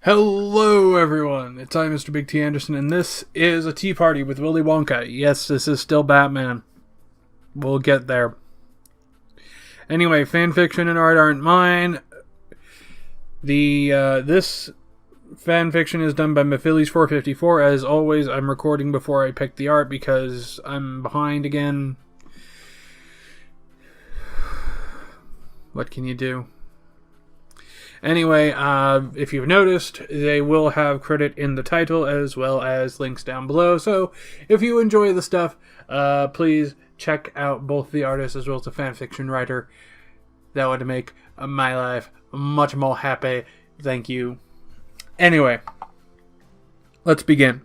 Hello, everyone. It's I, Mr. Big T. Anderson, and this is a tea party with Willy Wonka. Yes, this is still Batman. We'll get there. Anyway, fanfiction and art aren't mine. This fanfiction is done by Mephiles454. As always, I'm recording before I pick the art because I'm behind again. What can you do? Anyway, if you've noticed, they will have credit in the title as well as links down below. So if you enjoy the stuff, please check out both the artist as well as the fanfiction writer. That would make my life much more happy. Thank you. Anyway, let's begin.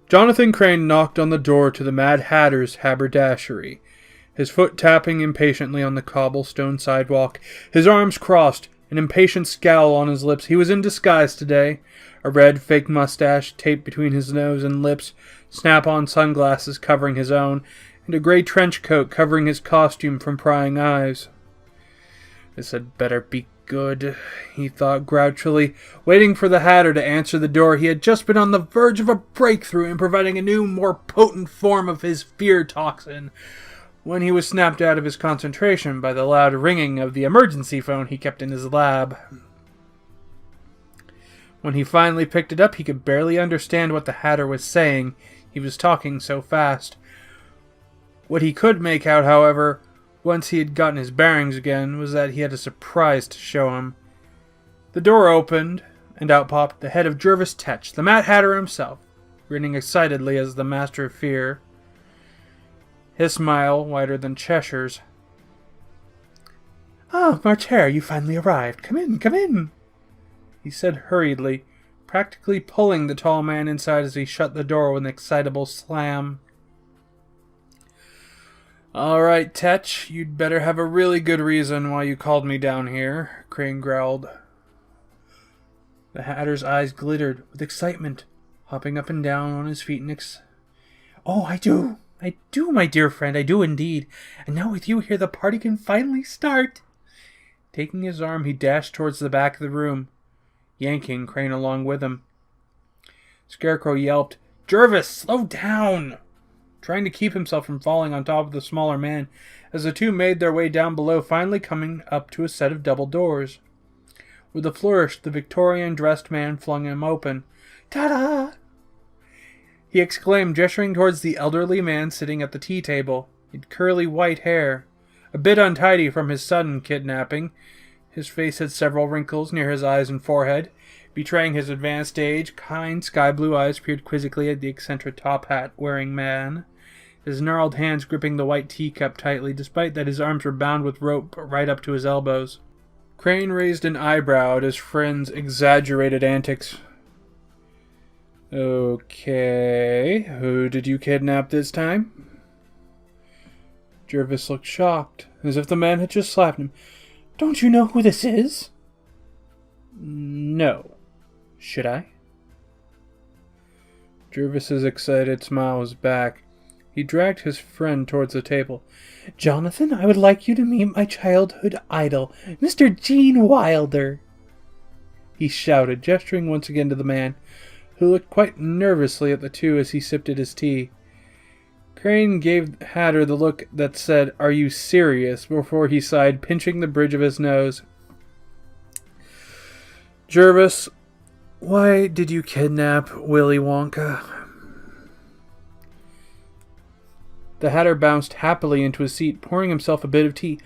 Jonathan Crane knocked on the door to the Mad Hatter's haberdashery, his foot tapping impatiently on the cobblestone sidewalk, his arms crossed, an impatient scowl on his lips. He was in disguise today, a red fake mustache taped between his nose and lips, snap-on sunglasses covering his own, and a gray trench coat covering his costume from prying eyes. This had better be good, he thought grouchily, waiting for the Hatter to answer the door. He had just been on the verge of a breakthrough in providing a new, more potent form of his fear toxin, when he was snapped out of his concentration by the loud ringing of the emergency phone he kept in his lab. When he finally picked it up, he could barely understand what the Hatter was saying. He was talking so fast. What he could make out, however, once he had gotten his bearings again, was that he had a surprise to show him. The door opened, and out popped the head of Jervis Tetch, the Mad Hatter himself, grinning excitedly as the Master of Fear, his smile wider than Cheshire's. "Ah, Marcher, you finally arrived. Come in, come in," he said hurriedly, practically pulling the tall man inside as he shut the door with an excitable slam. "All right, Tetch, you'd better have a really good reason why you called me down here," Crane growled. The Hatter's eyes glittered with excitement, hopping up and down on his feet "Oh, I do, my dear friend, I do indeed. And now with you here, the party can finally start." Taking his arm, he dashed towards the back of the room, yanking Crane along with him. Scarecrow yelped, "Jervis, slow down!" trying to keep himself from falling on top of the smaller man, as the two made their way down below, finally coming up to a set of double doors. With a flourish, the Victorian-dressed man flung them open. "Ta-da!" he exclaimed, gesturing towards the elderly man sitting at the tea table. He had curly white hair, a bit untidy from his sudden kidnapping. His face had several wrinkles near his eyes and forehead, betraying his advanced age. Kind sky-blue eyes peered quizzically at the eccentric top-hat-wearing man, his gnarled hands gripping the white teacup tightly, despite that his arms were bound with rope right up to his elbows. Crane raised an eyebrow at his friend's exaggerated antics. "Okay, who did you kidnap this time?" Jervis looked shocked, as if the man had just slapped him. "Don't you know who this is?" "No. Should I?" Jervis's excited smile was back. He dragged his friend towards the table. "Jonathan, I would like you to meet my childhood idol, Mr. Gene Wilder," he shouted, gesturing once again to the man, who looked quite nervously at the two as he sipped at his tea. Crane gave Hatter the look that said, "Are you serious?" before he sighed, pinching the bridge of his nose. "Jervis, why did you kidnap Willy Wonka?" The Hatter bounced happily into his seat, pouring himself a bit of tea.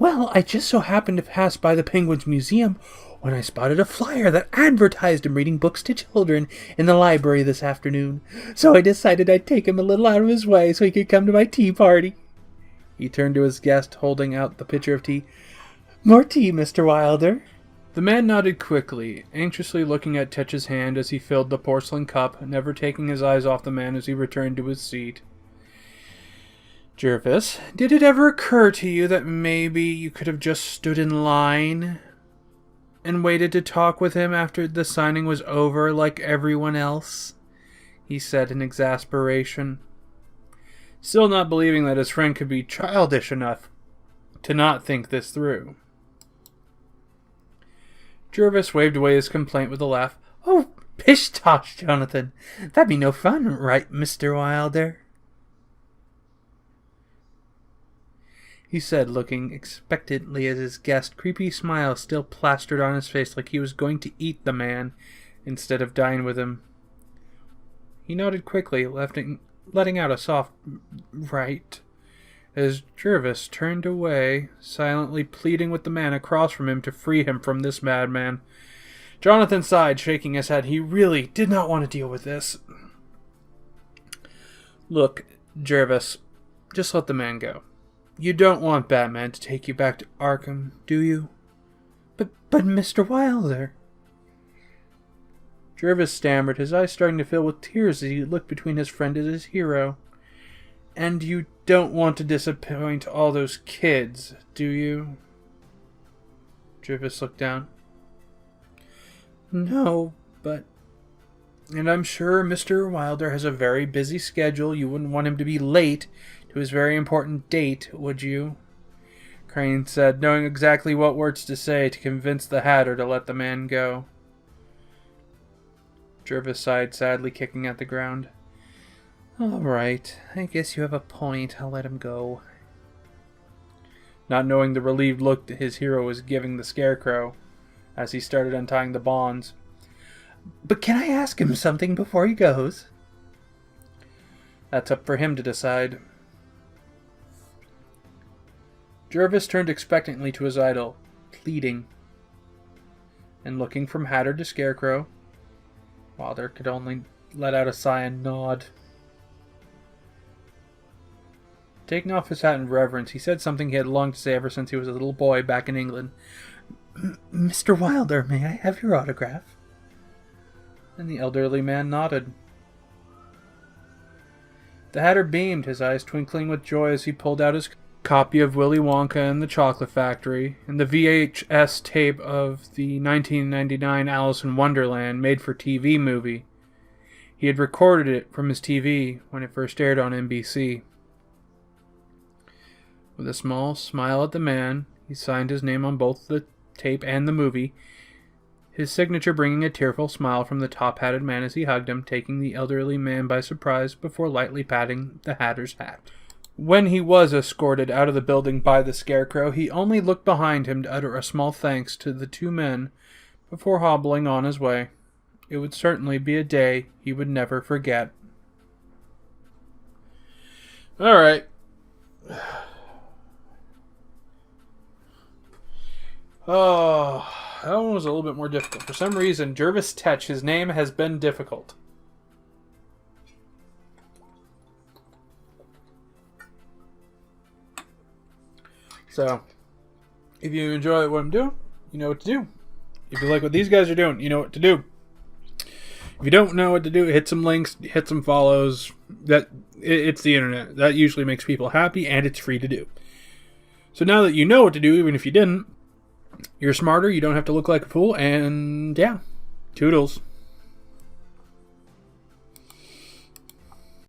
"Well, I just so happened to pass by the Penguin's Museum when I spotted a flyer that advertised him reading books to children in the library this afternoon. So I decided I'd take him a little out of his way so he could come to my tea party." He turned to his guest, holding out the pitcher of tea. "More tea, Mr. Wilder?" The man nodded quickly, anxiously looking at Tetch's hand as he filled the porcelain cup, never taking his eyes off the man as he returned to his seat. "Jervis, did it ever occur to you that maybe you could have just stood in line and waited to talk with him after the signing was over like everyone else?" he said in exasperation, still not believing that his friend could be childish enough to not think this through. Jervis waved away his complaint with a laugh. Oh, pish tosh, Jonathan. That'd be no fun, right, Mr. Wilder? He said, looking expectantly at his guest, creepy smile still plastered on his face like he was going to eat the man instead of dine with him. He nodded quickly, letting out a soft right, as Jervis turned away, silently pleading with the man across from him to free him from this madman. Jonathan sighed, shaking his head. He really did not want to deal with this. Look, Jervis, just let the man go. You don't want Batman to take you back to Arkham, do you? But Mr. Wilder... Jervis stammered, his eyes starting to fill with tears as he looked between his friend and his hero. And you don't want to disappoint all those kids, do you? Jervis looked down. No, but... And I'm sure Mr. Wilder has a very busy schedule. You wouldn't want him to be late to his very important date, would you? Crane said, knowing exactly what words to say to convince the Hatter to let the man go. Jervis sighed sadly, kicking at the ground. All right, I guess you have a point. I'll let him go. Not knowing the relieved look that his hero was giving the Scarecrow as he started untying the bonds. But can I ask him something before he goes? That's up for him to decide. Jervis turned expectantly to his idol, pleading, and looking from Hatter to Scarecrow. Wilder could only let out a sigh and nod. Taking off his hat in reverence, he said something he had longed to say ever since he was a little boy back in England. Mr. Wilder, may I have your autograph? And the elderly man nodded. The Hatter beamed, his eyes twinkling with joy as he pulled out his copy of Willy Wonka and the Chocolate Factory, and the VHS tape of the 1999 Alice in Wonderland made-for-TV movie. He had recorded it from his TV when it first aired on NBC. With a small smile at the man, he signed his name on both the tape and the movie, his signature bringing a tearful smile from the top-hatted man as he hugged him, taking the elderly man by surprise before lightly patting the Hatter's hat. When he was escorted out of the building by the Scarecrow, he only looked behind him to utter a small thanks to the two men before hobbling on his way. It would certainly be a day he would never forget. Alright. Oh, that one was a little bit more difficult. For some reason, Jervis Tetch, his name has been difficult. So, if you enjoy what I'm doing, you know what to do. If you like what these guys are doing, you know what to do. If you don't know what to do, hit some links, hit some follows. It's the internet. That usually makes people happy, and it's free to do. So now that you know what to do, even if you didn't, you're smarter, you don't have to look like a fool, and yeah, toodles.